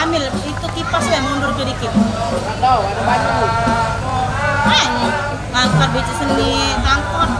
ambil itu kipasnya mundur sedikit. Tahu ada baju. Ngangkat biji seni angkot.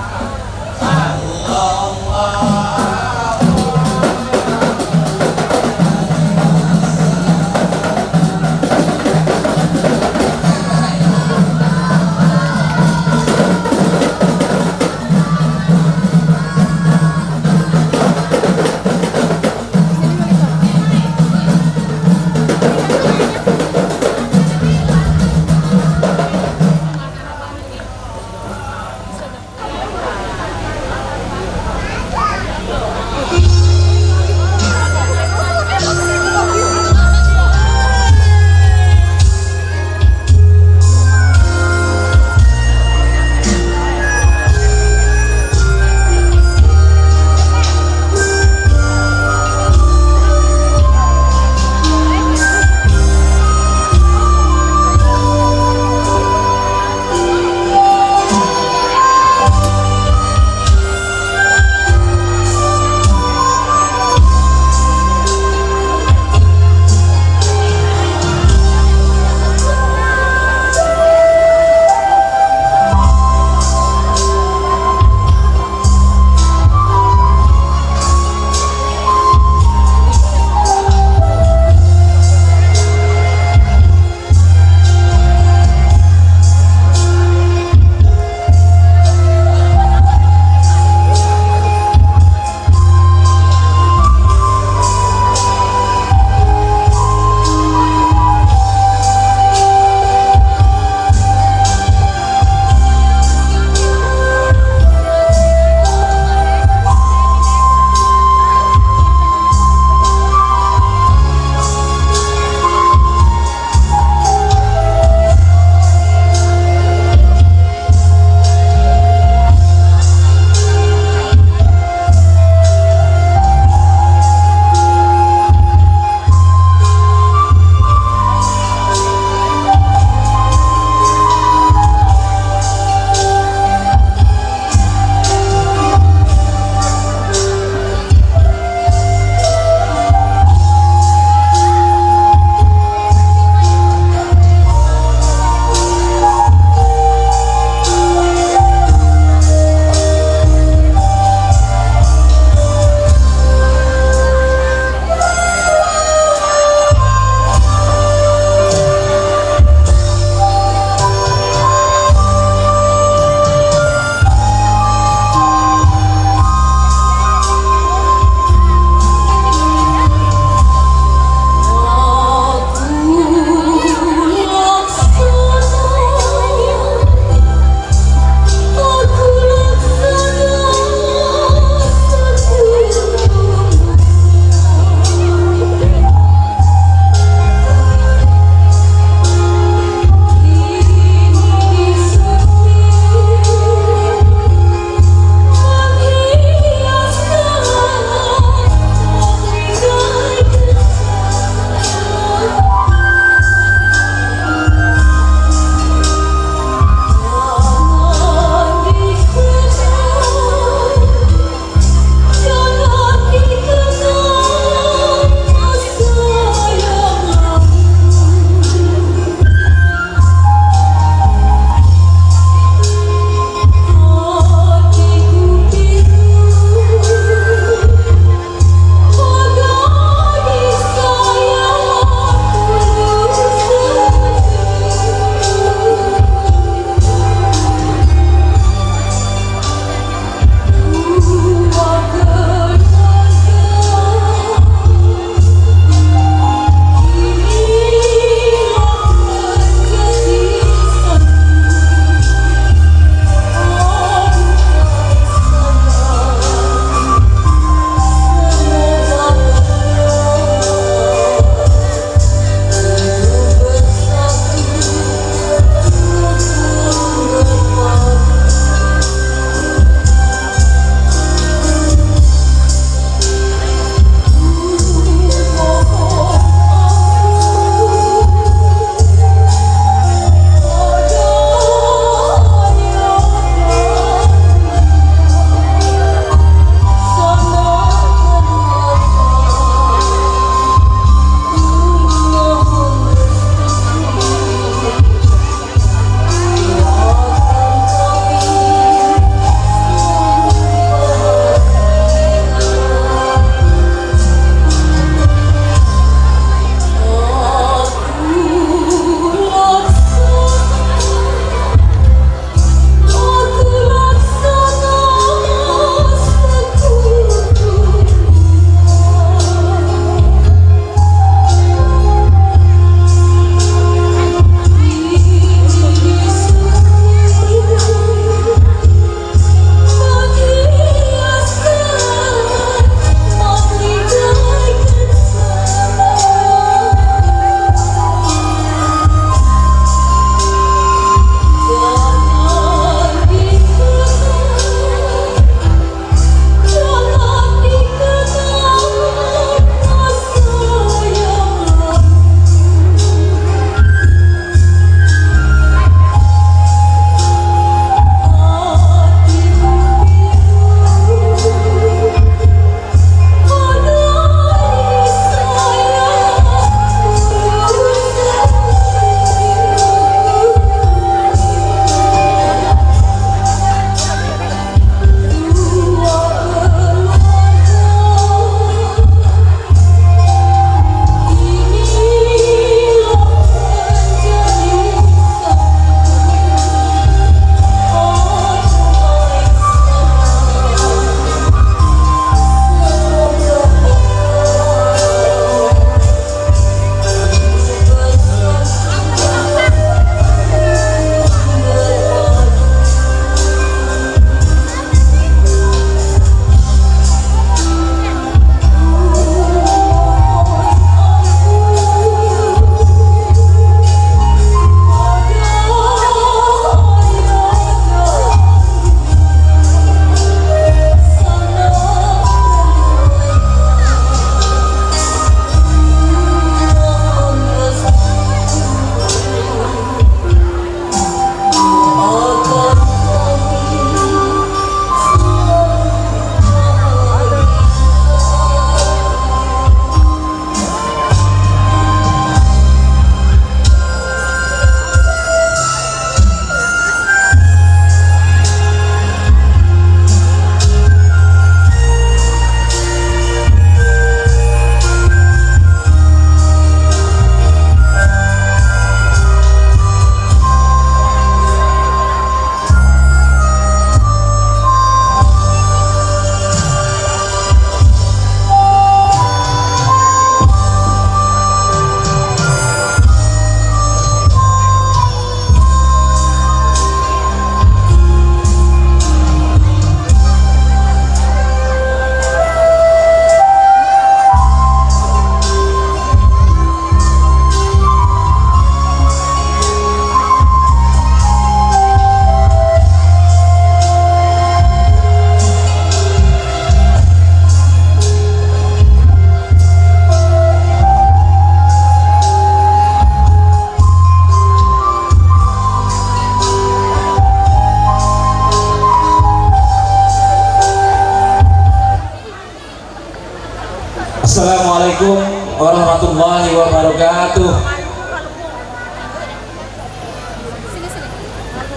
wabarakatuh.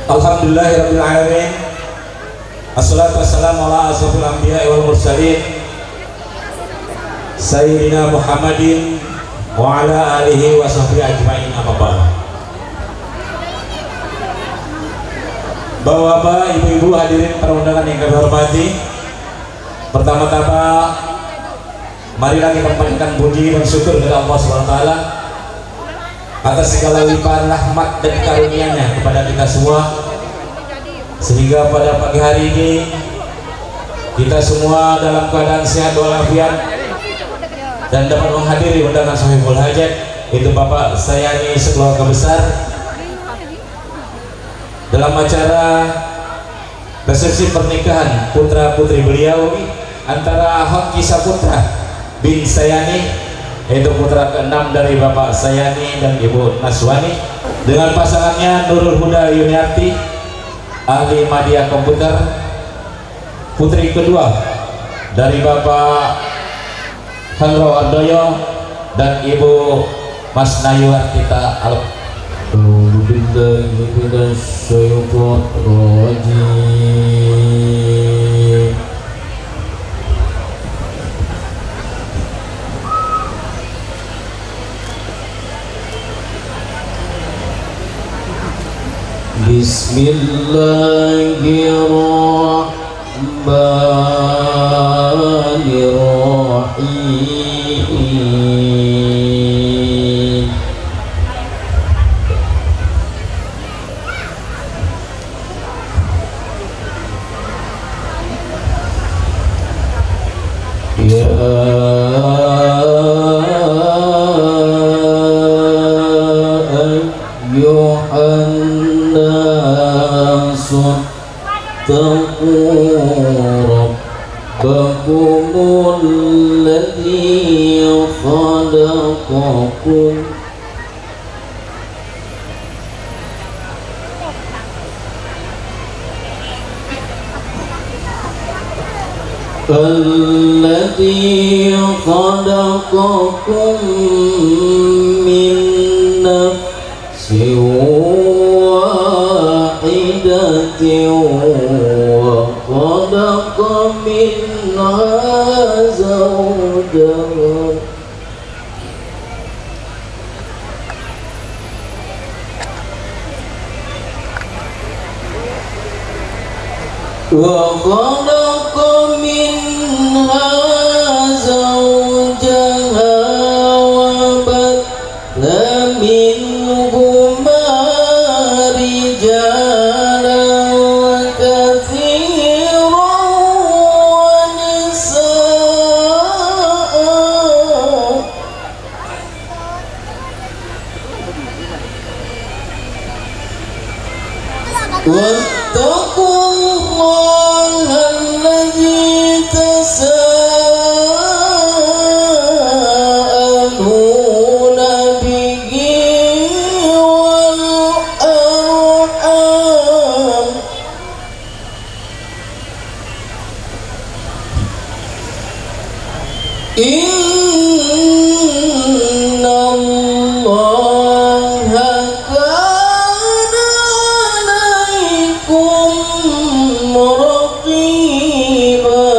Alhamdulillahirabbil alamin. Assalatu wassalamu ala asrofil anbiya'i wal mursalin Sayyidina Muhammadin wa ala alihi wa sahbihi ajma'in, amma ba'd. Bapak-bapak, ibu-ibu, hadirin para undangan yang kami hormati, pertama-tama marilah kita panjatkan puji dan syukur kepada Allah SWT atas segala limpahan rahmat dan karunia-Nya kepada kita semua, sehingga pada pagi hari ini kita semua dalam keadaan sehat walafiat dan dapat menghadiri undangan Sohibul Hajat, itu Bapak Sayani sekeluarga besar, dalam acara resepsi pernikahan putra putri beliau antara Hoki Saputra bin Sayani, yaitu putra ke-6 dari Bapak Sayani dan Ibu Naswani, dengan pasangannya Nurul Huda Yuniarti, ahli media komputer, putri kedua dari Bapak Handro Ardoyo dan Ibu Mas Nayu Artita Alp. Bismillahirrahmanirrahim. Ya ayyuhan nasu taqu rabbakumul ladzi khalaqakum الذي خلقكم من نفس واحدة وخلق منها زوجها وخلق منها زوجها وبث منهما رجالا كثيرا ونساء واتقوا الله الذي تساءلون به والأرحام إن الله كان عليكم رقيبا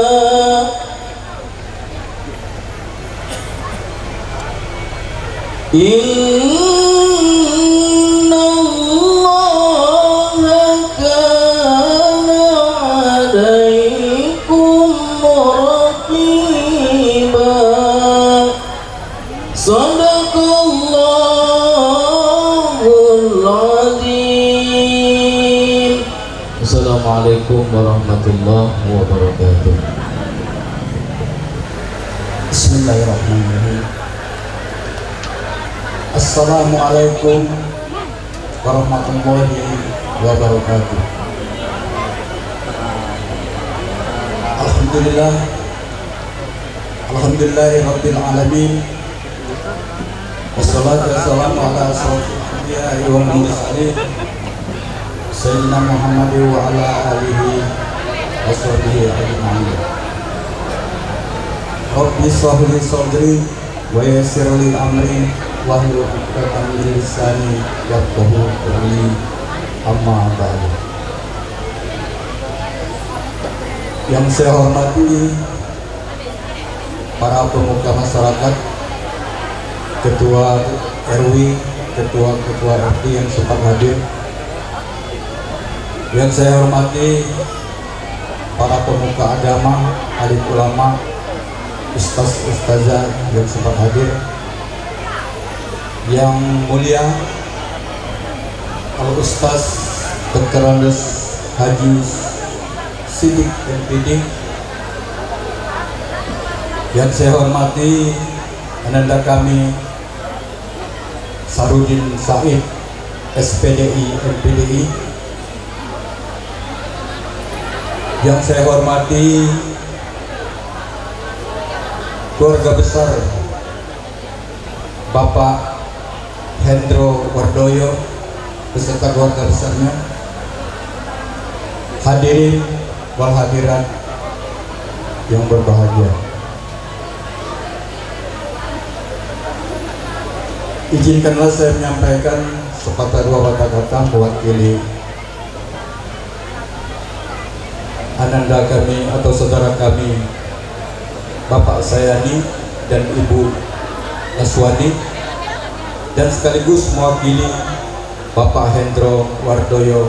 إن الله كان عليكم رقيبا صدق الله العظيم. Assalamualaikum warahmatullahi wabarakatuh. Bismillahirrahmanirrahim. Assalamualaikum warahmatullahi wabarakatuh. Alhamdulillah, alhamdulillahi rabbil alamin. Wassalatu wassalamu ala asrofil anbiya'i wal mursalin Sayyidina Muhammad wa ala alihi wa sahbihi ajma'in. Rabbi shrah li sadri wa yassir li amri wahlul 'uqdatam min lisani yafqahu qawli. Amma ba'du. Yang saya hormati para pemuka masyarakat, ketua RW, ketua RT yang sempat hadir. Yang saya hormati para pemuka agama, alim ulama, ustaz-ustazah yang sempat hadir. Yang mulia Al-Ustaz Dr. Andes Haji Siddiq MPD. Yang saya hormati ananda kami Sarudin Said SPDI MPDI. Yang saya hormati keluarga besar Bapak Hendro Wardoyo beserta keluarga besarnya, hadirin wal hadirat yang berbahagia. Izinkanlah saya menyampaikan sepatah dua kata mewakili ananda kami atau saudara kami Bapak Sayani dan Ibu Aswadi, dan sekaligus mewakili Bapak Hendro Wardoyo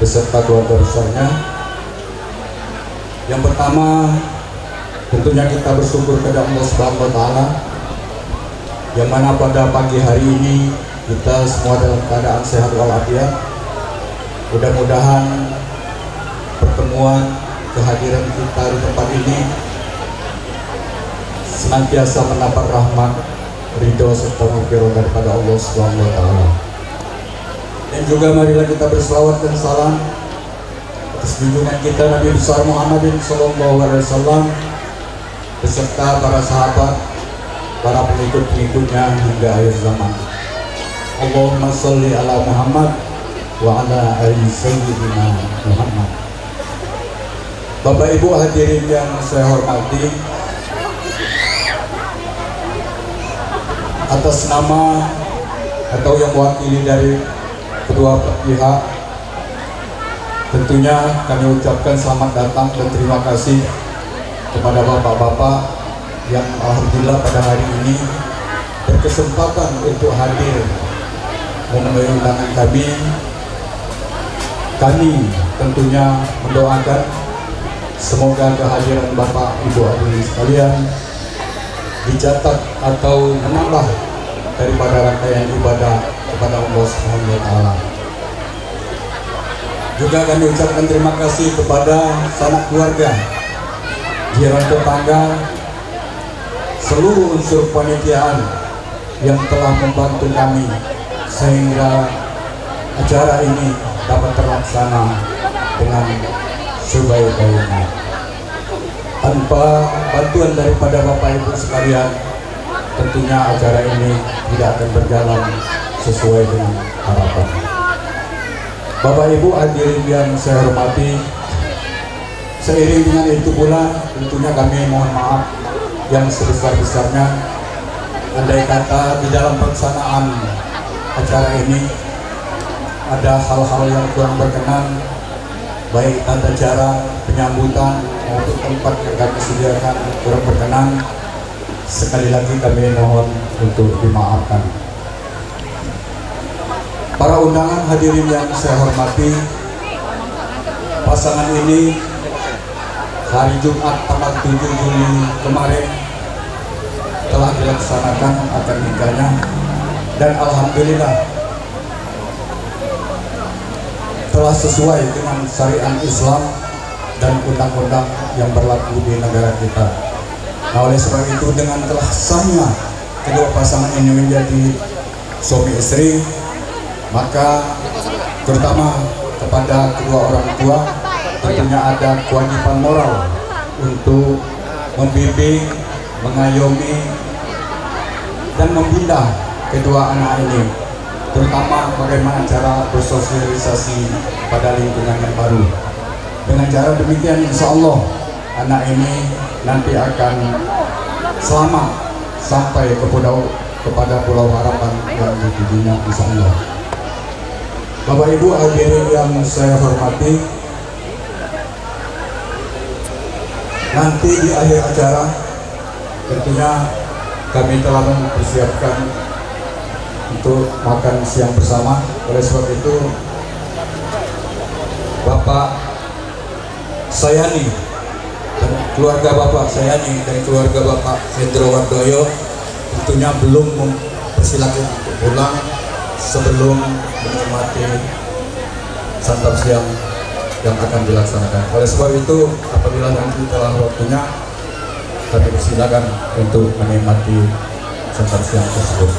beserta keluarga besarnya. Yang pertama, tentunya kita bersyukur kepada Allah Subhanahu wa Ta'ala, yang mana pada pagi hari ini kita semua dalam keadaan sehat walafiat. Mudah-mudahan pertemuan kehadiran kita di tempat ini senantiasa mendapat rahmat, ridho serta maghfirah daripada Allah Subhanahu wa Ta'ala. Dan juga marilah kita berselawat dan salam atas junjungan kita Nabi besar Muhammadin sallallahu alaihi wasallam beserta para sahabat, para pengikut-pengikutnya hingga akhir zaman. Allahumma sholli ala Muhammad wa ala ali sayyidina Muhammad. Bapak Ibu hadirin yang saya hormati, atas nama atau yang mewakili dari kedua pihak, tentunya kami ucapkan selamat datang dan terima kasih kepada bapak-bapak yang alhamdulillah pada hari ini berkesempatan untuk hadir memenuhi undangan kami. Kami tentunya mendoakan semoga kehadiran Bapak Ibu hadirin sekalian dicatat atau menambah daripada rangkaian ibadah kepada Allah Subhanahu wa Ta'ala. Juga kami ucapkan terima kasih kepada sanak keluarga, jiran tetangga, seluruh unsur panitiaan yang telah membantu kami sehingga acara ini dapat terlaksana dengan sebaik-baiknya. Tanpa bantuan daripada Bapak Ibu sekalian, tentunya acara ini tidak akan berjalan sesuai dengan harapan. Bapak Ibu hadirin yang saya hormati, seiring dengan itu pula tentunya kami mohon maaf yang sebesar-besarnya andai kata di dalam pelaksanaan acara ini ada hal-hal yang kurang berkenan, baik tata cara penyambutan maupun tempat yang kami sediakan kurang berkenan. Sekali lagi kami mohon untuk dimaafkan. Para undangan hadirin yang saya hormati, pasangan ini hari Jumat tanggal 7 Juli kemarin telah dilaksanakan akad nikahnya, dan alhamdulillah telah sesuai dengan syariat Islam dan undang-undang yang berlaku di negara kita. Nah, oleh sebab itu dengan telah sahnya kedua pasangan ini menjadi suami istri, maka terutama kepada kedua orang tua tentunya ada kewajiban moral untuk membimbing, mengayomi, dan membina kedua anak ini, terutama bagaimana cara bersosialisasi pada lingkungan yang baru. Dengan cara demikian insya Allah anak ini nanti akan selamat sampai ke kepada Pulau Harapan yang ditujunya insya Allah. Bapak Ibu hadirin yang saya hormati, nanti di akhir acara tentunya kami telah mempersiapkan untuk makan siang bersama. Oleh sebab itu Bapak Sayani dan keluarga Bapak Sayani dan keluarga Bapak Hendro Wardoyo tentunya belum mempersilakan untuk pulang sebelum menikmati santap siang yang akan dilaksanakan. Oleh sebab itu apabila nanti telah waktunya kami persilakan untuk menikmati santap siang tersebut.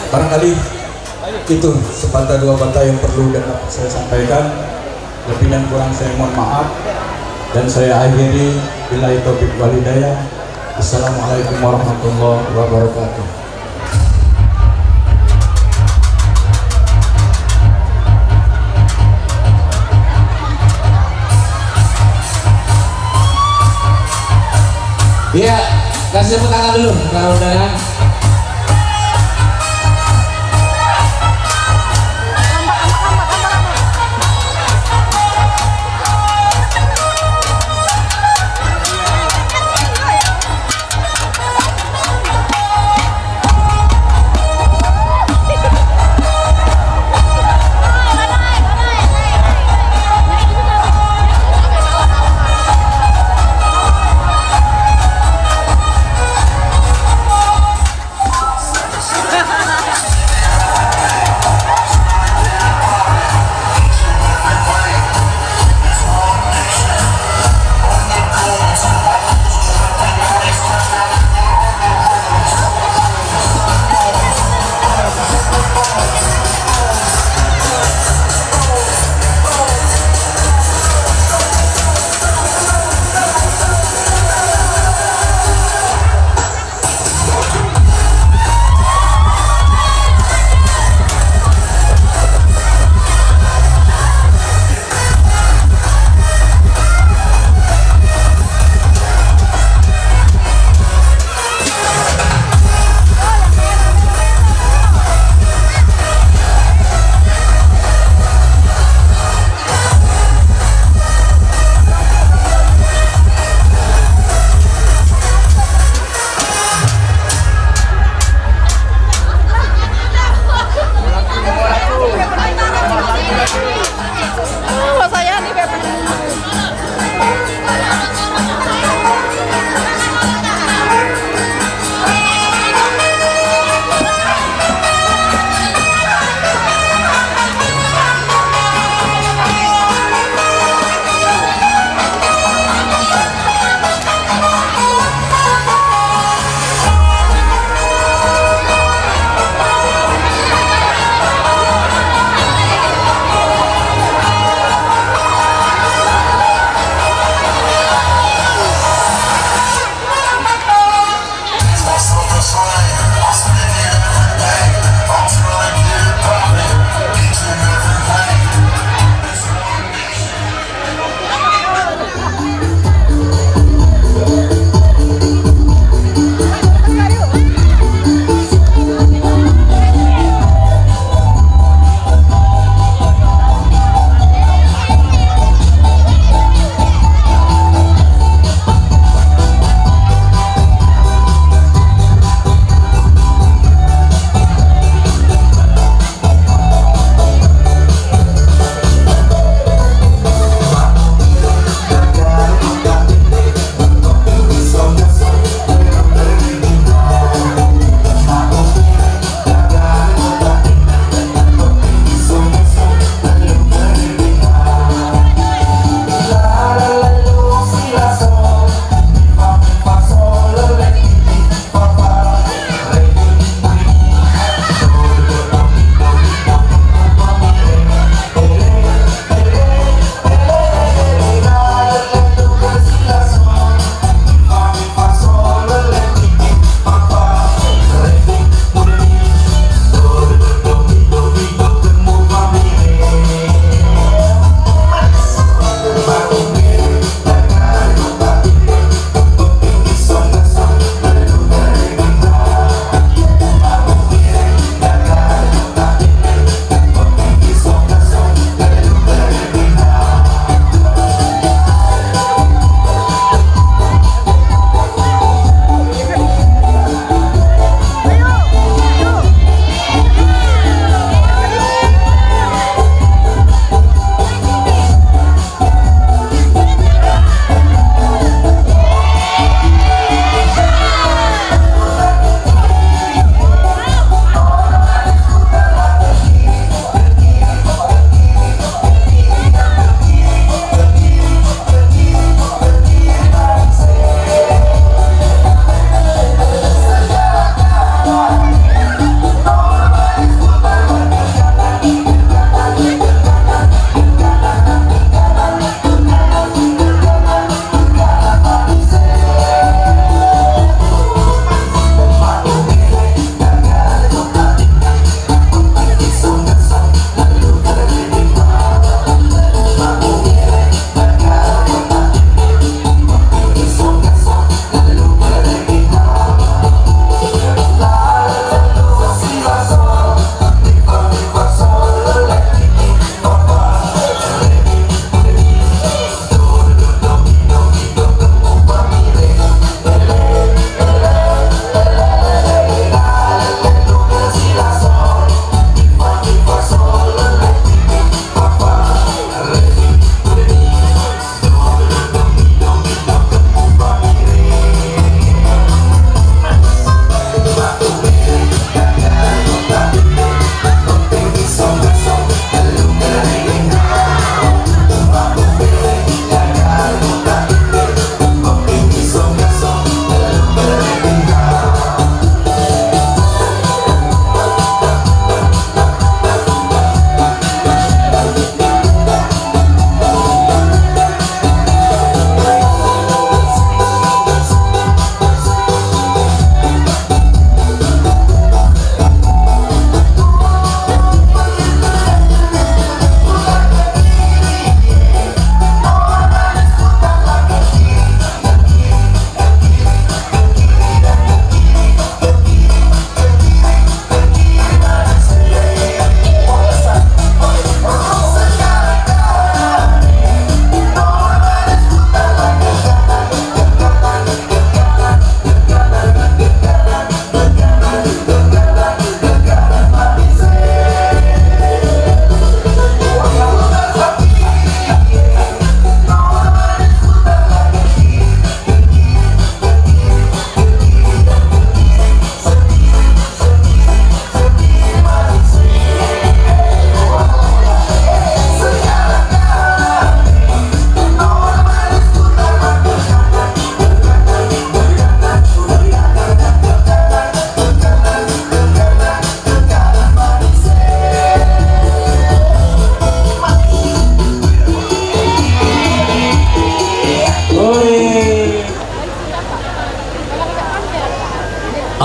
Barangkali itu sepatah dua kata yang perlu dan saya sampaikan. Lebih dan kurang saya mohon maaf, dan saya akhiri billahi taufiq wal hidayah. Assalamualaikum warahmatullahi wabarakatuh. Iya, kasih tepuk tangan dulu para undangan.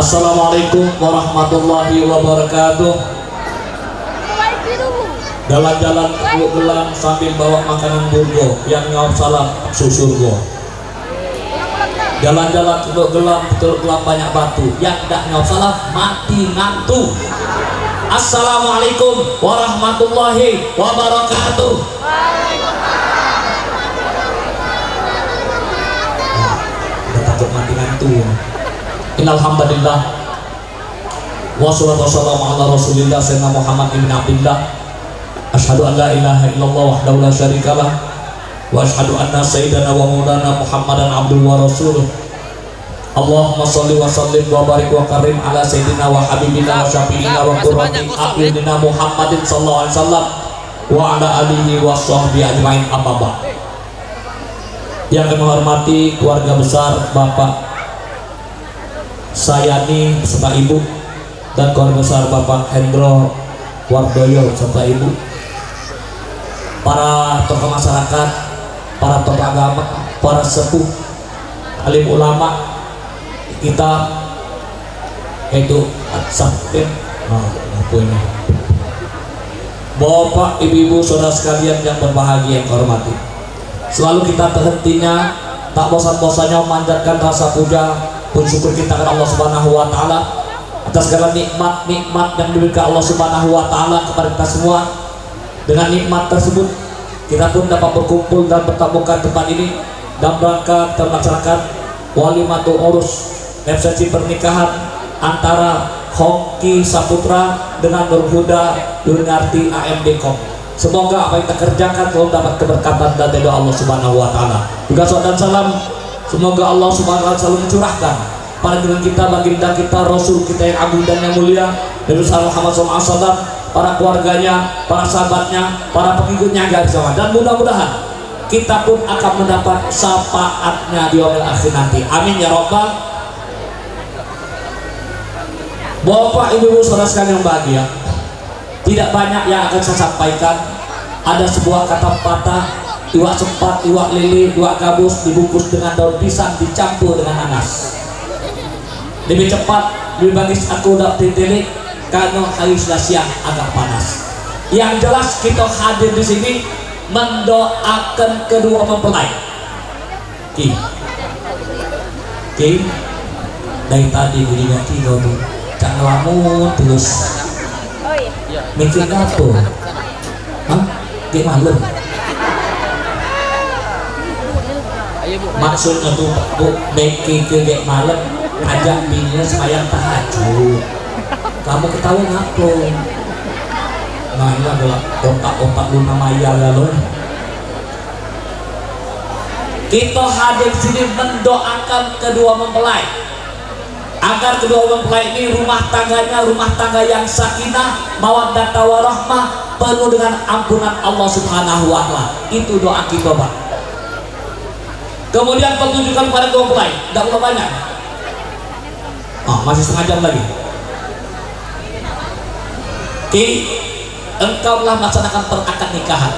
Assalamualaikum warahmatullahi wabarakatuh. Jalan-jalan ke gelang sambil bawa makanan burgo, yang jawab salam susurgo. Jalan-jalan ke gelang betul gelang banyak batu, yang tidak jawab salam mati ngantuk. Assalamualaikum warahmatullahi wabarakatuh. Udah takut mati ngantuk. Innalhamdulillah wassalatu wassalamu ala rasulillah sayyidina Muhammad ibn Abdillah. Asyhadu an la ilaha illallah wahdahu la syarikalah wa asyhadu anna sayyidana wa maulana Muhammadan abduhu wa rasuluh. Allahumma sholli wa sallim wa barik wa karim ala sayyidina wa habibina wa syafi'ina wa qurrati a'yunina Muhammadin sallallahu alaihi wasallam wa ala alihi wa sahbihi ajmain, amma ba'd. Yang kami hormati keluarga besar Bapak Sayani beserta Ibu dan keluarga besar Bapak Hendro Wardoyo serta Ibu, para tokoh masyarakat, para tokoh agama, para sepuh, alim ulama kita, yaitu Sabtin, Bapak, Ibu-ibu, saudara sekalian yang berbahagia yang hormati. Selalu kita terhentinya, tak bosan-bosannya memanjatkan rasa puja pun syukur kita kepada Allah Subhanahu wa taala atas segala nikmat-nikmat yang diberikan Allah Subhanahu wa taala kepada kita semua. Dengan nikmat tersebut kita pun dapat berkumpul dan bertamukan tempat ini dalam rangka kita melaksanakan walimatul urus, resepsi pernikahan antara Hongki Saputra dengan Nur Huda Yuniarti AMD.com. Semoga apa yang kita kerjakan selalu dapat keberkatan dan ridha Allah Subhanahu wa taala. Juga salam dan salam, semoga Allah Subhanahu wa taala selalu mencurahkan pada dengan kita, baginda kita, Rasul kita yang agung dan yang mulia, Nabi Muhammad SAW, para keluarganya, para sahabatnya, para pengikutnya agar sama. Dan mudah-mudahan kita pun akan mendapat syafaatnya di yaumil akhir nanti. Amin ya rabbal. Bapak, Ibu, saudara sekalian yang bahagia, tidak banyak yang akan saya sampaikan. Ada sebuah kata patah, iwak sempat, iwak lele, iwak gabus dibungkus dengan daun pisang dicampur dengan nanas. Lebih cepat, lebih bagus aku udah titilik karena hari sudah siang agak panas. Yang jelas kita hadir di sini mendoakan kedua mempelai. Ki, dari tadi gue diganti kau tuh, jangan ngelamun terus. Mikir apa? Hah? Kayak malam. Maksudnya tuh bu, mikir kayak malam, ajak bininya sembahyang tahajud. Kamu ketawa ngapa? Nah ini adalah otak-otak Luna Maya lalu. Kita hadir di sini mendoakan kedua mempelai agar kedua mempelai ini rumah tangga yang sakinah, mawaddah warahmah, penuh dengan ampunan Allah Subhanahu wa taala. Itu doa kita, Pak. Kemudian pertunjukan pada kedua mempelai, tidak perlu banyak. Masih setengah jam lagi. Engkau telah melaksanakan akad nikahan,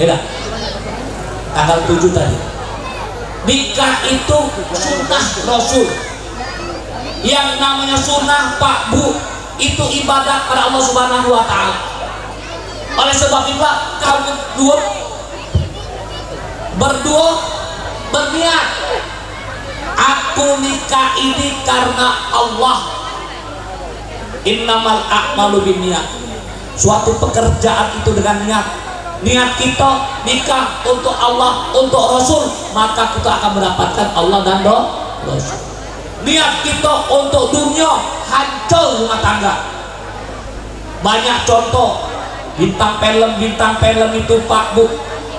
ya dah? Tanggal 7 tadi. Nikah itu sunnah Rasul. Yang namanya sunnah, Pak Bu, itu ibadah pada Allah Subhanahu wa taala. Oleh sebab itulah kamu berdua berniat, aku nikah ini karena Allah. Innamal a'malu binniyat. Suatu pekerjaan itu dengan niat. Niat kita nikah untuk Allah, untuk Rasul, maka kita akan mendapatkan Allah dan Rasul. Niat kita untuk dunia, hancur rumah tangga. Banyak contoh bintang film itu, Pak Bu,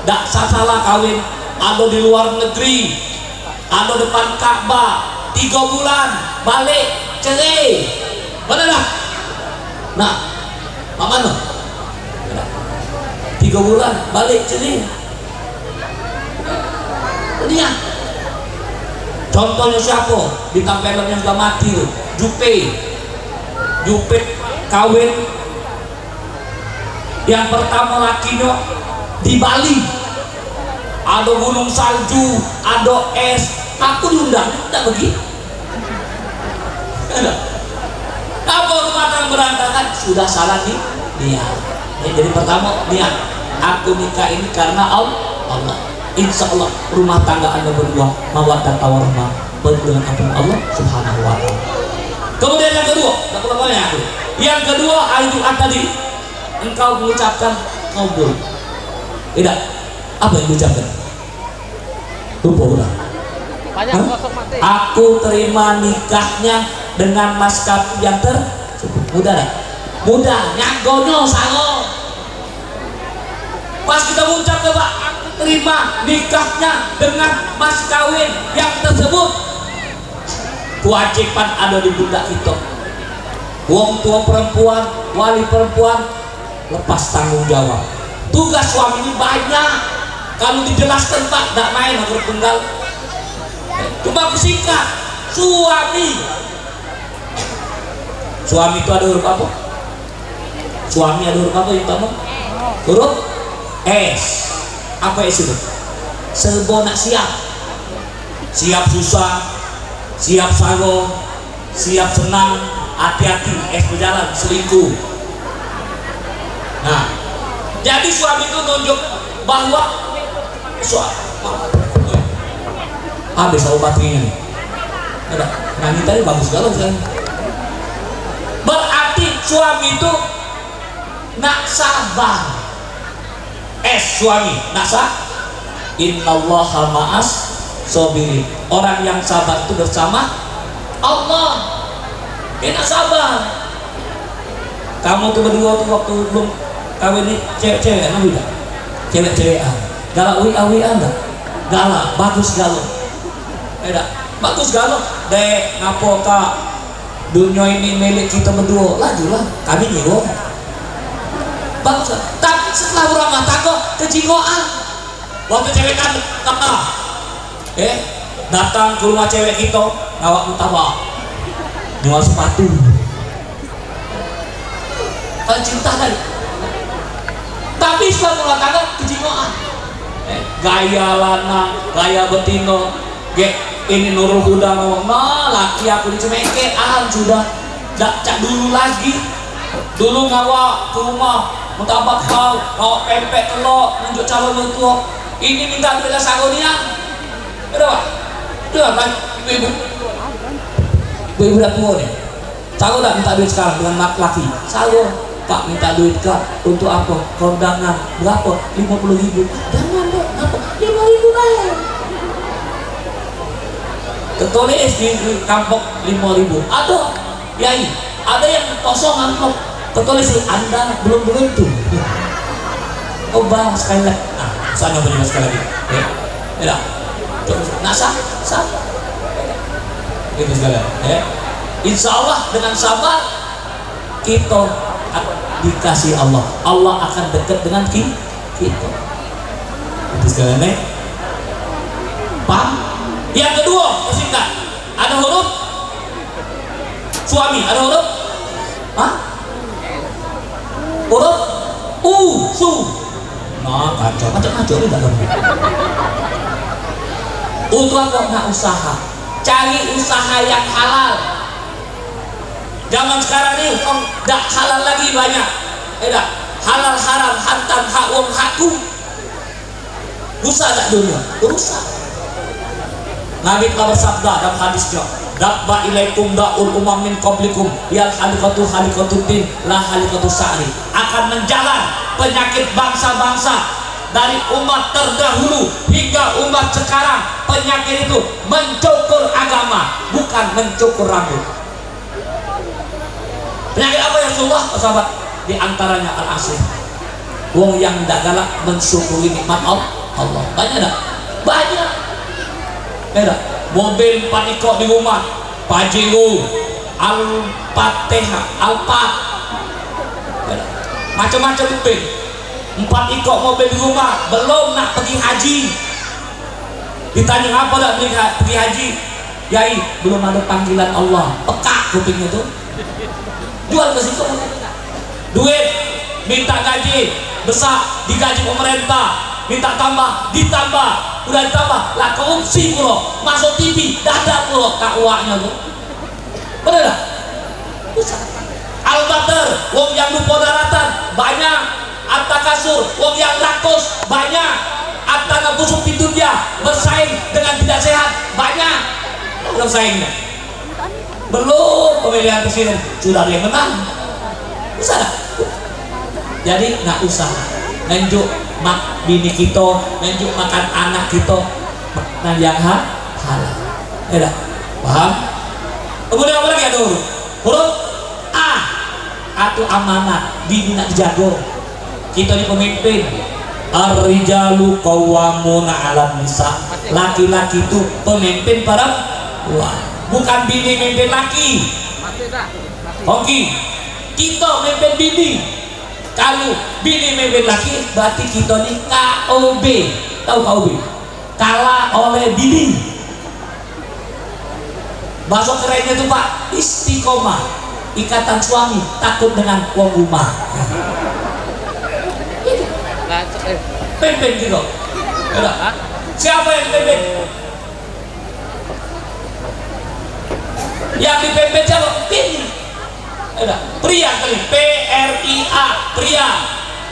tidak salah kawin, ada di luar negeri, ada depan Ka'bah, 3 bulan balik cerai, mana dah? Nah, mana? 3 bulan balik cerai. Lihat contohnya siapa? Bintang film yang sudah mati tuh, Jupe kawin yang pertama lakinya di Bali, ada gunung salju, ada es, aku diundang, tidak begitu. Apa rumah tangga berantakan? Sudah salah nih niat. Jadi pertama niat, aku nikah ini karena Allah. Insya Allah rumah tangga Anda berdua mawaddah warahmah penuh dengan ampun Allah Subhanahu wa taala. Kemudian yang kedua, yang kedua itu tadi engkau mengucapkan qabul. Tidak, apa yang diucapkan? Lupa udah. Aku terima nikahnya dengan mas kawin yang tersebut. Mudah dah? Mudah, nyagonyo sango. Pas kita mengucapkan Pak, aku terima nikahnya dengan mas kawin yang tersebut, kewajiban ada di pundak kita. Wong tua perempuan, wali perempuan, lepas tanggung jawab. Tugas suami ini banyak. Kalau dijelaskan Pak, tidak main aku tunggal. Coba aku singkat. Suami itu ada huruf apa? Suami ada huruf apa yang pertama? Huruf S. Apa S itu? Sebonak siap. Siap susah, siap sago, siap senang, hati-hati, S berjalan, selingkuh. Nah, jadi suami itu nunjuk bahwa habis obatnya nih. Ada, nyanyi tadi bagus galau kan? Berarti suami itu nak sabar. Suami nak sabar. Innallaha ma'as sabirin. Orang yang sabar itu bersama Allah. Nak sabar. Kamu tuh berdua tuh waktu belum kawin ini cewek-cewek, nabi tak? Cewek-cewekan. Galak wi-awian tak? Galak, bagus galak. Bagus galak. Dek, ngapo kak? Dunia ini milik kita berdua. Lajulah, kami nyigo. Bagus. Tapi setelah berumah tangga kejingoan. Waktu cewek kan tengah. Datang ke rumah cewek kita, ngawak mutabak. Jual sepatu. Kalau cinta kan. Tapi setelah berumah tangga kejingoan. Gaya lanang, gaya betino, ini Nurul Huda ngomong, nah laki aku dicemeke, sudah gak cak dulu lagi. Dulu ngawa ke rumah, mutabak kau pempek telok, nunjuk calon mertua. Ini minta duit sanggonian. Berapa? Berapa kan ibu-ibu? Ibu-ibu udah tua nih. Sago dah minta duit sekarang dengan laki. Sago. Pak minta duit kak untuk apa? Kondangan berapa? 50.000. Jangan dong, apa? 5.000 bayar. Tertulis di kampung 5.000. Ada, yai, ada yang kosong amplop. Tertulis Anda belum beruntung. Oh bang sekali lagi. Nah, saya nyoba juga sekali lagi. Ya, nah sah. Itu sekali. Insya Allah dengan sabar kita dikasih Allah. Allah akan dekat dengan kita. Itu sekalian paham? Yang kedua, singkat. Ada huruf suami, ada huruf huruf su. Nah, kacau, macam-macam ini dalam. Untuk apa? Nak usaha. Cari usaha yang halal. Zaman sekarang ini dak halal lagi banyak. Halal haram hantam hak wong hakku. Rusak tak dunia? Rusak. Nabi telah bersabda dalam hadisnya, "Dabba ilaikum da'ul umam min qablikum, yal halikatu halikatuddin la halikatu sa'ri." Akan menjalan penyakit bangsa-bangsa dari umat terdahulu hingga umat sekarang. Penyakit itu mencukur agama, bukan mencukur rambut. Penyakit apa yang Allah, sahabat? Di antaranya al-asir. Wong yang tidak galak mensyukuri nikmat Allah. Banyak tak? Banyak. Mobil paniko di rumah, Pajero, Al-Fatihah, Alphard, macam-macam mobil. 4 ikok mobil di rumah, belum nak pergi haji. Ditanya apa dah pergi haji? Yai, belum ada panggilan Allah. Pekak kupingnya tuh. Jual ke situ. Duit minta gaji besar, digaji pemerintah, minta tambah, ditambah, udah ditambah lah korupsi pulo, masuk TV dada pulo kak uangnya tuh. Bener dah? Al-Badr, wong yang lupa daratan banyak. At-Takasur, wong yang rakus banyak. At-Tanabusuk di dunia, bersaing dengan tidak sehat banyak. Belum saingnya, belum pemilihan presiden sudah ada yang menang. Usah. Jadi nggak usah nunjuk mak bini kita, nunjuk makan anak kita makanan yang halal. Ya, paham? Kemudian apa lagi ada huruf A atau amanah, bini nak dijago. Kita ini pemimpin. Ar-rijalu qawwamuna 'alan nisa. Laki-laki itu pemimpin perempuan, bukan bini mimpin laki. Oke, kita mimpin bini. Kalau bini mimpin laki, berarti kita ini KOB. Tahu KOB? Kalah oleh bini. Bahasa kerennya itu Pak, istiqomah. Ikatan suami takut dengan wong rumah. Pimpin gitu. Siapa yang pimpin? Yang dipimpin siapa? Bini. Pria kali. P-R-I-A, pria.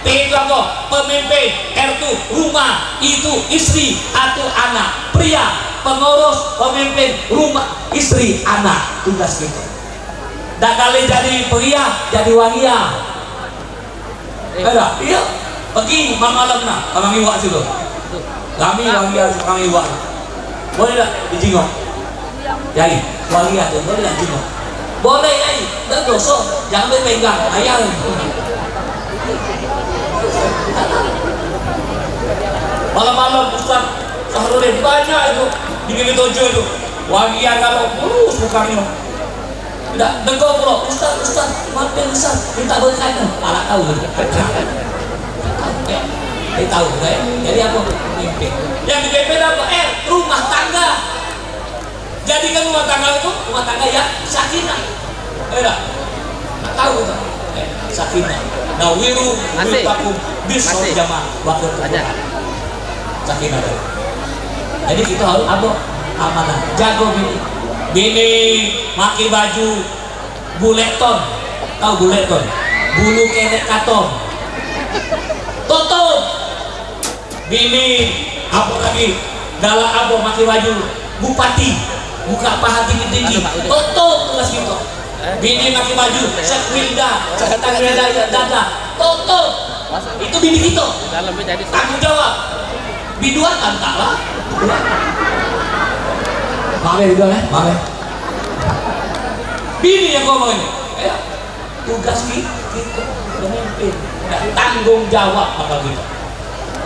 P itu apa? Pemimpin. R itu rumah. Itu istri atau anak. Pria, pengurus, pemimpin rumah, istri, anak. Tugas gitu. Dan kali jadi pria, jadi wangia. Iya. Pergi malam nak, kami iwak situ. Kami wangia, kami iwak. Boleh tak dijingok? Yai, wangia tu boleh tak jingok? Boleh yai, tak dosa. Jangan berpegang, ayah. Malam-malam Ustaz Sahrudin banyak itu di Gili Tojo itu. Wangia kalau mulus mukanya. Tidak, dengar pula, Ustaz, maafin Ustaz, minta berkata. Alah tahu gitu. Dia tahu kan? Jadi apa? Pemimpin. Yang dipimpin apa? Rumah tangga. Jadikan rumah tangga itu rumah tangga yang sakinah. Tahu tak? Sakinah. Nah, wiru takum bisau jamaah waktu itu. Sakinah. Jadi kita harus apa? Amanah. Jago bini. Bini maki baju buleton. Tahu buleton? Bulu kelek katon. Tutup. Bini apa lagi? Dalam apa maki baju bupati, buka paha tinggi-tinggi. Tutup tugas kita. Bini maki baju sekwilda, dada. Tutup. Itu bini kita. Tanggung jawab. Biduan tak lah. Maaf ya biduan ya, maaf ya. Bini yang ngomong ini. Tugas kita pemimpin. Tanggung jawab apa gitu.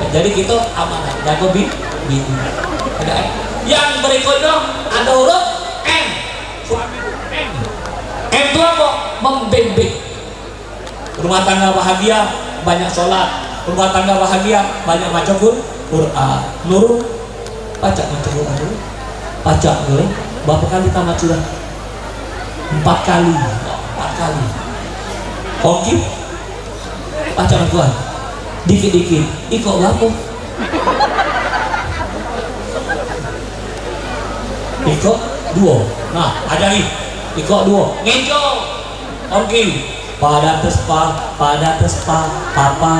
Jadi kita amanah, jago bini. Yang berikutnya ada huruf M. M itu apa? Membimbing. Rumah tangga bahagia, banyak sholat. Rumah tangga bahagia, banyak baca Quran. Nurul, baca Quran dulu. Baca dulu. Berapa kali tamat sudah? 4 kali. 4 kali. Oke. Baca Quran. Dikit-dikit. Ikut berapa? Ikut 2. Nah, ajari. Ikut 2. Ngejo. Oke. Pada tespa, papa.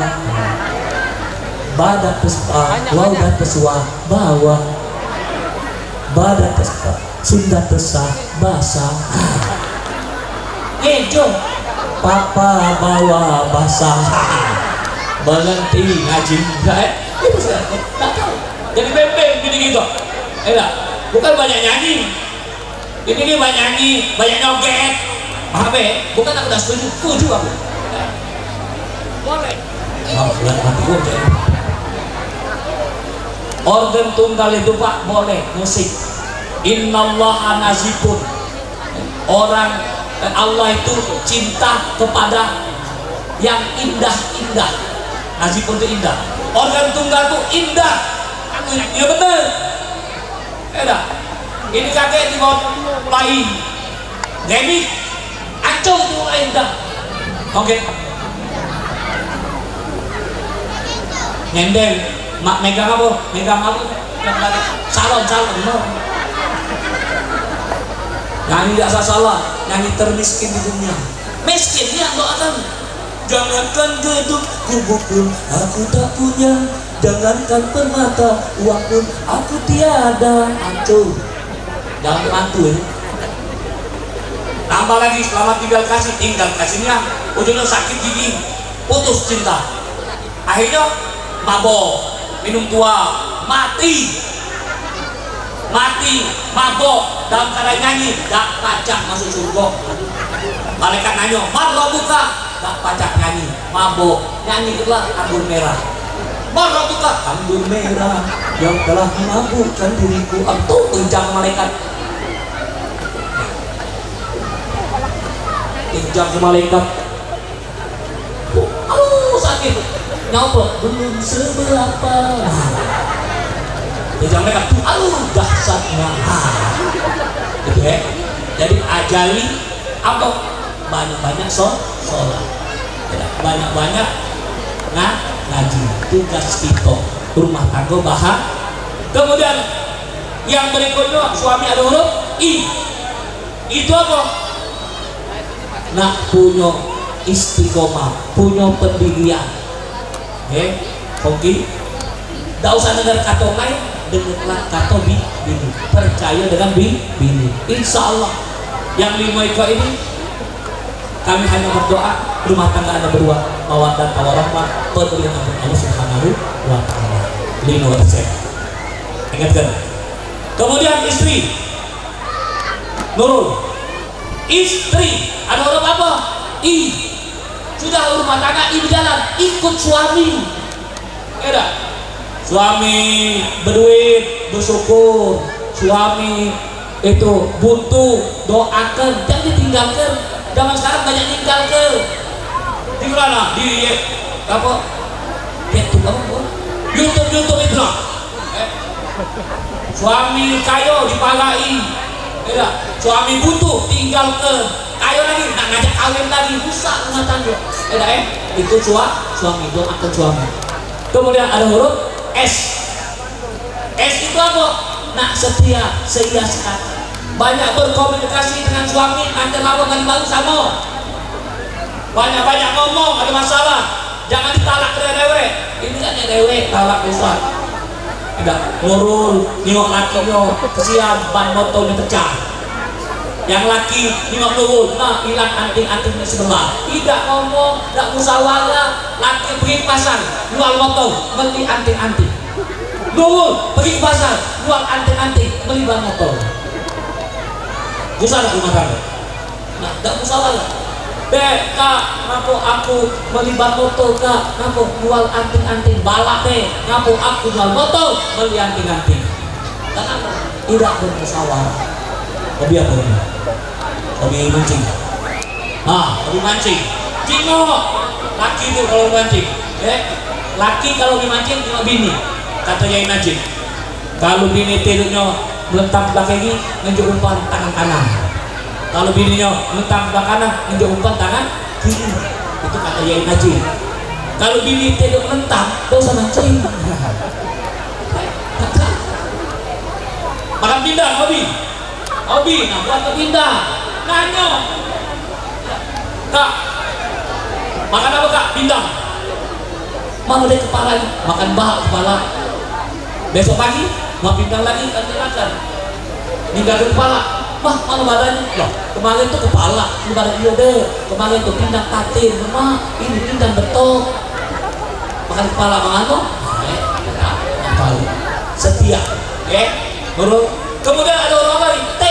Pada tespa, lauda teswa, bawa. Pada tespa, sunda tesa, basah. Ngejo. Papa bawa basah. Berhenti ngaji. Itu saya tak tahu. Jadi bembeng gini gitu. Bukan banyak nyanyi. Ini banyak nyanyi, banyak nyoget. Paham ya? Bukan aku dah setuju aku. Boleh. Mati gue jadi. Organ tunggal itu Pak boleh musik. Innallaha nazifun. Orang Allah itu cinta kepada yang indah-indah. Nazifun itu indah. Organ tunggal itu indah. Ya benar. Ini kakek di bawah lain. Jadi acung itu indah. Oke. Nyendel, mak megang apa? Salon no. Nyanyi tidak salah. nyanyi termiskin di dunia. Miskin yang doakan. Jangankan gedung, gubuk pun aku tak punya. Jangankan permata, uang pun aku tiada. Acuh, jangan mantu ya. Tambah lagi selamat tinggal kasihnya. Ujungnya sakit gigi, putus cinta. Akhirnya mabok, minum tua, mati, mabok, dalam keadaan nyanyi, dak pacak masuk surga. Malaikat nanya, marrobuka, dak pacak nyanyi, mabok, nyanyi itulah anggur merah. Marrobuka, anggur merah yang telah memabukkan diriku. Tuh kencang malaikat, kencang malaikat. Sakit, nyapa belum seberapa. Kencang malaikat tuh, dahsyatnya. Gitu ya. Jadi ajali apa? Banyak-banyak sholat, banyak-banyak ngaji, tugas kita rumah tangga bahagia. Kemudian yang berikutnya suami ada huruf I. Itu apa? Nak punya istiqomah, punya pendirian. Oke. Tidak usah dengar kata lain, dengarlah kata bini. Percaya dengan bini. Insya Allah yang 5 ekor ini kami hanya berdoa rumah tangga Anda berdua mawaddah warahmah, pemberian Allah Subhanahu wa taala. 5%. Ingatkan. Kemudian istri Nurul. Istri ada huruf apa? I. Sudah rumah tangga I berjalan, ikut suami. Ada. Suami berduit, bersyukur. Suami itu butuh, doakan, jangan ditinggalkan. Zaman sekarang banyak tinggalkan. Di mana? Di apa? YouTube apa? YouTube itu lah. Suami kayo dipalai. Ada. Suami butuh, tinggalkan. Kayo lagi, nak ngajak kawin lagi, rusak rumah tangga. Ada itu suami, doakan suami. Kemudian ada huruf S. S itu apa? Nak setia, sekali. Banyak berkomunikasi dengan suami, nanti lama kan baru sama. Banyak ngomong, ada masalah. Jangan ditalak rewe. Ini kan rewe, talak besar. Tidak, Nurul, nengok lakinya, kesian, ban motornya pecah. Yang laki, nengok Nurul, nah hilang anting-anting di sebelah. Tidak ngomong, tidak musyawarah. Laki pergi ke pasar, jual motor, beli anting-anting. Nurul, pergi ke pasar, jual anting-anting, beli ban motor. Musyawarah rumah tangga. Nah, tidak musyawarah. Kak, ngapu aku beli ban motor, kak, ngapu jual anting-anting, balak ngapu aku jual motor, beli anting-anting. Kenapa? Tidak bermusyawarah. Hobi apa ini? Hobi mancing. Hobi mancing. Cino, laki itu kalau mancing. Laki kalau dimancing cuma bini. Kata Yai Najib. Kalau bini tidurnya melentang belakang ini, nunjuk umpan tangan kanan. Kalau bininya melentang belakang kanan, nunjuk umpan tangan kiri. Itu kata Yai Najib. Kalau bini tidur melentang, dosa mancing. Makan pindang, hobi. Nah buat ke pindang. Nanya, kak, makan apa kak? Pindang. Mana deh kepala ini? Makan bahak kepala. Besok pagi mau pindang lagi, kan silakan. Ninggal kepala. Wah, mana badannya? Loh, kemarin tuh kepala, ini badan dia deh. Kemarin tuh pindang katin, mama, ini pindang betok. Makan kepala mana? Tahu. Setia, menurut. Kemudian ada orang lain, T.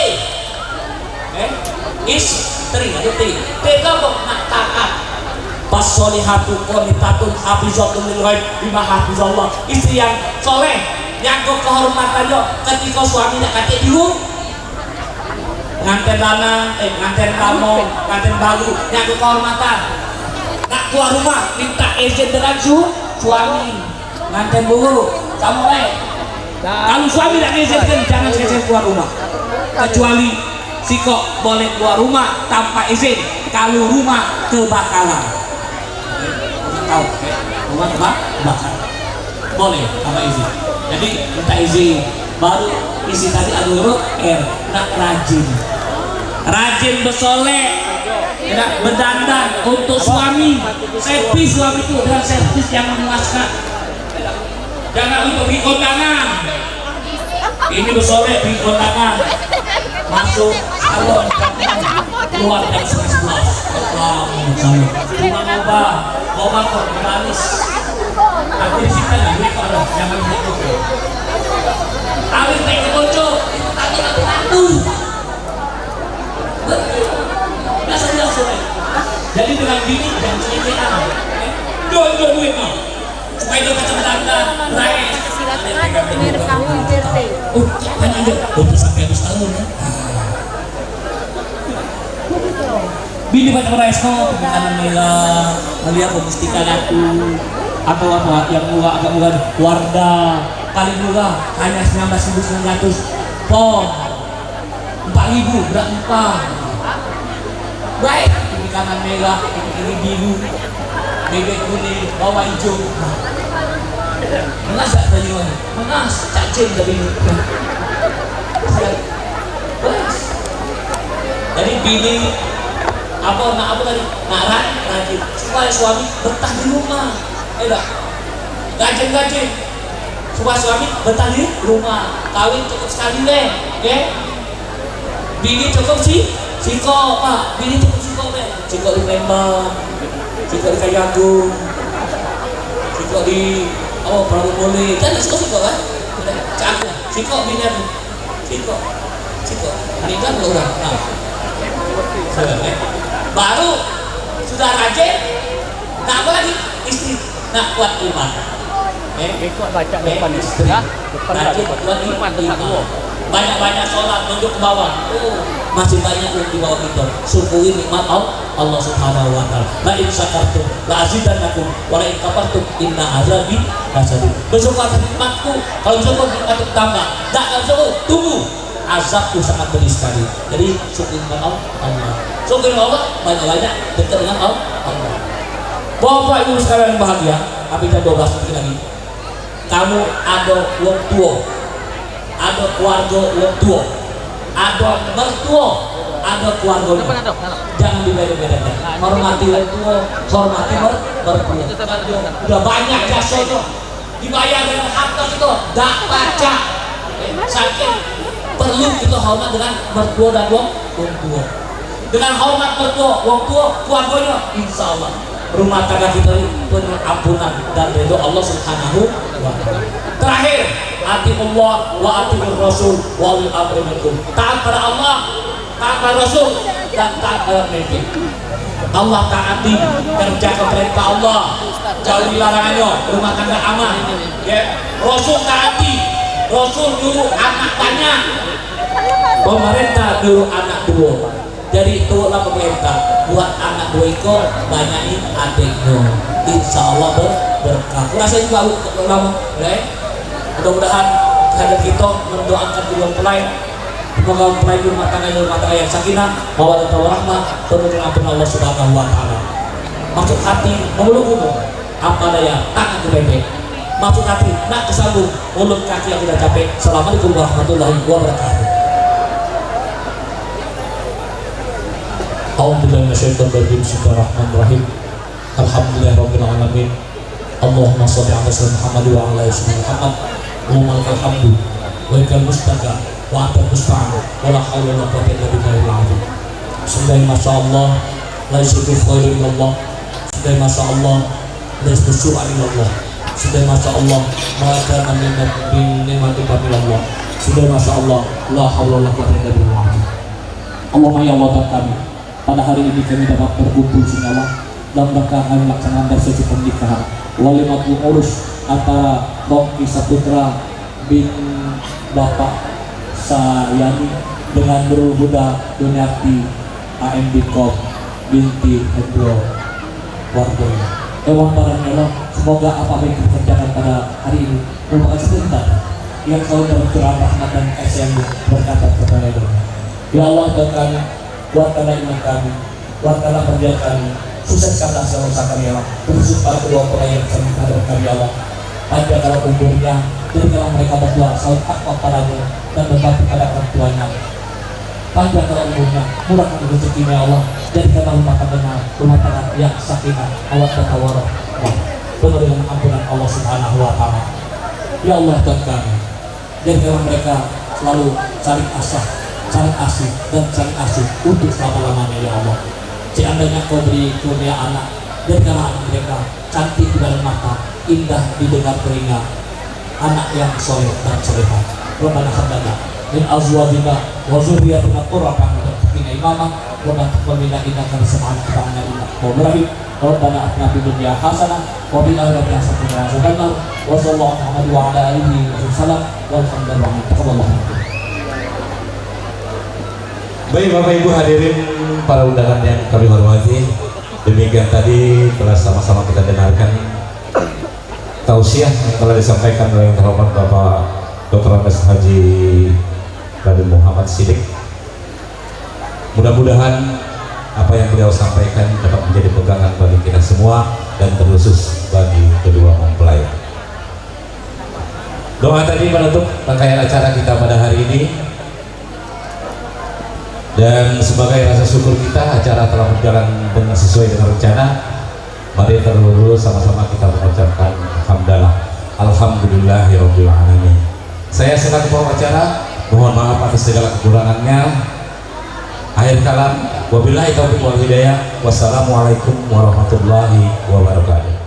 Istri, ada T. T apa? Nak taat. Pasolihatu qanitatun hafizatun lil ghaib bima hafizallah. Istri yang soleh, yang kehormatannya ketika suami nak kate diu nganten lanang, nganten kamu, nganten baru, yang kehormatan. Nak keluar rumah minta izin dengan suami. Nganten dulu, kamu kalau suami tak izinkan jangan sekali keluar rumah. Kecuali si kok boleh keluar rumah tanpa izin kalau rumah kebakaran. Tahu? Rumah kebakaran. Boleh tanpa izin. Jadi minta izin. Baru isi tadi ada huruf R. Nak rajin. rajin bersolek, tidak berdandan untuk suami, servis suamiku dengan servis yang memuaskan. Jangan untuk di kondangan. Ini bersolek di kondangan, masuk salon, keluar jam 11. Cuma kok manis. Aku disita lagi kalau jangan gitu. Awis naik kocok, itu biasanya sore. Jadi dengan gini dan cecean, dua duit nih. Supaya dia kacau dandan, naik. Oh, jangan aja. Udah sampai habis tahun ya. Bini baca resto, pemakanan mela, melihat pemustikan aku, atau apa yang murah agak murah, Wardah paling murah hanya 19.900, pom 4.000 berat 4. Baik, pemakanan merah, ini biru, bebek kuning, bawah hijau. Mengas tak tadi mana? Mengas, cacing tapi ini. Jadi bini apa tadi rajin supaya suami betah di rumah, rajin supaya suami betah di rumah. Kawin cukup sekali deh, oke? Bini cukup siko pak, bini cukup siko deh, siko di Lembang, siko di Kayagung, siko di Prabu Muli, kan siko kan? Cakap, siko bini aku, siko, ini kan orang, baru sudah rajin, nah apa lagi istri, nah kuat iman, Ikut baca depan istri, rajin kuat iman, banyak sholat nunjuk ke bawah, masih banyak yang di bawah itu, syukuri nikmat Allah Subhanahu Wa Taala. La in syakartum la azidannakum wa la in kafartum inna azabi lasyadid. Bersyukur atas nikmatku, kalau bersyukur nikmatku tambah, tak kalau bersyukur tunggu, azabku sangat pedih sekali. Jadi syukur nikmat Allah. Syukur Allah banyak-banyak dekat dengan Allah. Bapak Ibu sekalian bahagia, tapi kita 12 detik lagi. Kamu ada wong tua, ada keluarga wong tua, ada mertua, ada keluarga. Jangan dibeda-bedakan. Hormati wong tua, hormati mertua. Udah banyak jasanya dibayar dengan harta itu, tak baca. Saking perlu kita hormat dengan mertua dan wong tua. Dengan hormat mertua, wong tua, keluarganya, insya Allah rumah tangga kita penuh ampunan dan ridho Allah Subhanahu wa Ta'ala. Terakhir, ati Allah wa ati Rasul wa ulil amri minkum. Taat pada Allah, taat pada Rasul, dan taat pada Nabi. Allah taati, kerjakan perintah Allah, jauhi larangannya, rumah tangga aman. Ya, Rasul taati, Rasul dulu anak banyak, pemerintah dulu anak dua. Jadi itulah pemerintah buat anak dua ekor banyakin adiknya, insya Allah berkah. Rasanya juga lama, mudah-mudahan hadap kita mendoakan kedua mempelai, semoga mempelai rumah tangga yang sakinah, mawaddah warahmah, penuh dengan ampun Allah Subhanahu Wa Taala. Maksud hati memeluk apa daya tangan kepepet, maksud hati nak kesambung mulut kaki yang tidak capek. Assalamualaikum warahmatullahi wabarakatuh. A'udzubillahi minasyaitonir Bismillahirrahmanirrahim. Alhamdulillahirabbil alamin. Allahumma shalli ala sayyidina Muhammad wa ala ali Muhammad. Allahumma lakal hamdu wa lakal mustaqa wa anta musta'an wa la haula wa la quwwata illa billahil azim. Sudah masyaallah la yusyriku khairu illallah. Sudah masyaallah la yusyriku illallah. Sudah masyaallah ma kana min ni'matin Allah. Sudah masyaallah la haula wa la quwwata illa billah. Allahumma ya Allah kami, pada hari ini kami dapat berkumpul senyawa dalam rangka kami melaksanakan resepsi pernikahan walimatul urus antara Rocky Saputra bin Bapak Sayani dengan Nurul Huda Duniati AMB Kop binti Hendro Wardoyo. Ewan para Allah, semoga apa yang kita kerjakan pada hari ini merupakan sebentar yang selalu dalam curah rahmat dan kasih yang berkata kepada Allah. Ya Allah kami, kuatkanlah iman kami, kuatkanlah kerja kami, sukseskanlah segala usaha kami ya Allah, khusus para kedua orang yang kami hadap kami ya Allah. Pada kalau umurnya, jadikanlah mereka berdua selalu takwa padanya dan berbakti pada orang tuanya. panjangkan umurnya, murahkan rezekinya ya Allah, jadikanlah rumah tangganya rumah tangga yang sakinah, mawaddah warahmah, penuh dengan ampunan Allah Subhanahu wa Ta'ala. Ya Allah Tuhan kami, jadikanlah mereka selalu saling asah, saling asih dan saling asih untuk selama-lamanya ya Allah. Seandainya Kau beri kurnia anak, jadikanlah anak mereka cantik di dalam mata, indah didengar telinga, anak yang soleh dan solehah. Rabbana hab lana min azwajina wa dzurriyyatina qurrata a'yun imama wa taqabbal innaka subhanaka wa innaka rahim. Rabbana atina fid dunya hasanah wa fil akhirati hasanah wa qina adzabannar. Wa sallallahu alaihi wa ala alihi wasallam walhamdulillahi taqabbalallahu. Baik Bapak Ibu hadirin para undangan yang kami hormati, demikian tadi telah sama-sama kita dengarkan tausiah yang telah disampaikan oleh yang terhormat Bapak Dr. Andes Haji Raden Muhammad Siddiq. Mudah-mudahan apa yang beliau sampaikan dapat menjadi pegangan bagi kita semua dan terkhusus bagi kedua mempelai. Doa tadi menutup rangkaian acara kita pada hari ini, dan sebagai rasa syukur kita acara telah berjalan dengan sesuai dengan rencana. Mari terlulu sama-sama kita mengucapkan alhamdulillahirabbil alamin. Saya selaku pembicara mohon maaf atas segala kekurangannya. Akhir kalam, wabillahi taufiq wal hidayah. Wassalamualaikum warahmatullahi wabarakatuh.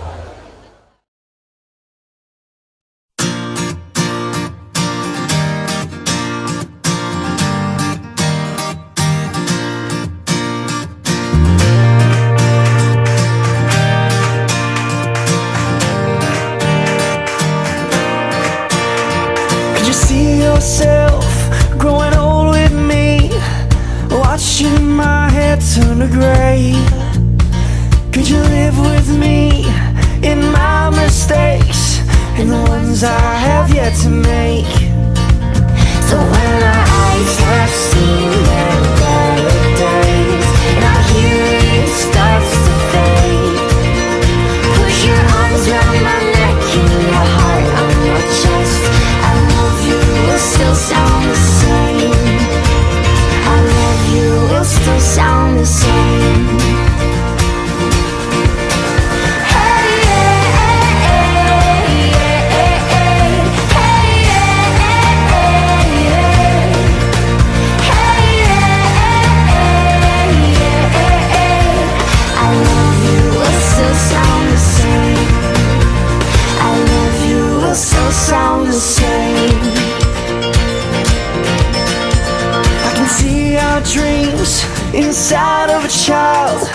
Yourself growing old with me, watching my hair turn to gray. Could you live with me in my mistakes and the ones I have yet to make? So when our eyes have seen their better days and our hearing starts to fade, push your arms around my neck and your heart on my chest. I love you will still sound the same. I love you will still sound the same. Hey, yeah, yeah, yeah, yeah. Hey, yeah, yeah, yeah. Hey, yeah, yeah, yeah. I love you will still sound the same. I love you will still sound the same. I can see our dreams inside of a child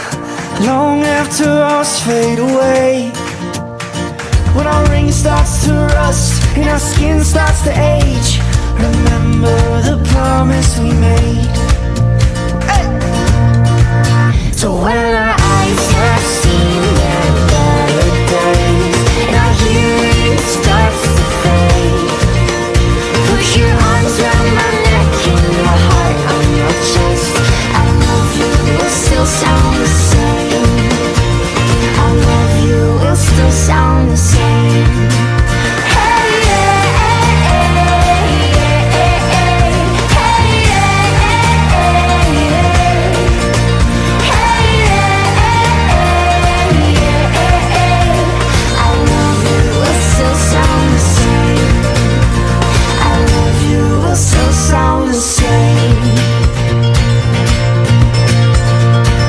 long after ours fade away. When our ring starts to rust and our skin starts to age, remember the promise we made. Hey! So when our eyes have seen their better days and our hearing starts to fade, push your arms around my neck and your heart on your chest. I love you will still sound the same. I love you will still sound the same. Hey, yeah, yeah, yeah, yeah. Hey, yeah, yeah, yeah. Hey, yeah, yeah, yeah. I love you will still sound the same. I love you will still sound the same.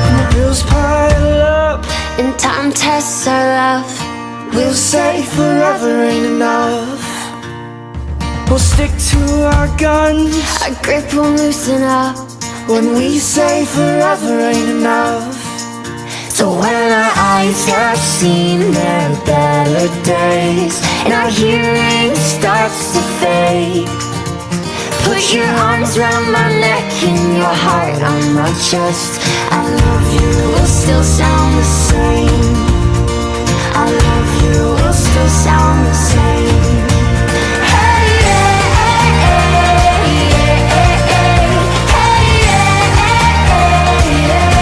When the bills pile up and time tests our love, we'll say forever ain't enough. We'll stick to our guns, our grip won't loosen up when we say forever ain't enough. So when our eyes have seen their better days and our hearing starts to fade, push your arms around my neck and your heart on my chest. I love you will still sound the same. I love you will still sound the same. Hey, yeah, yeah, yeah, yeah. Hey, yeah, yeah, yeah.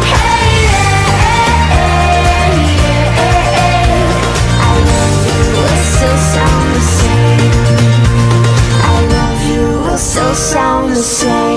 Hey, yeah, yeah, yeah. I love you will still sound the same. I love you will still sound the same.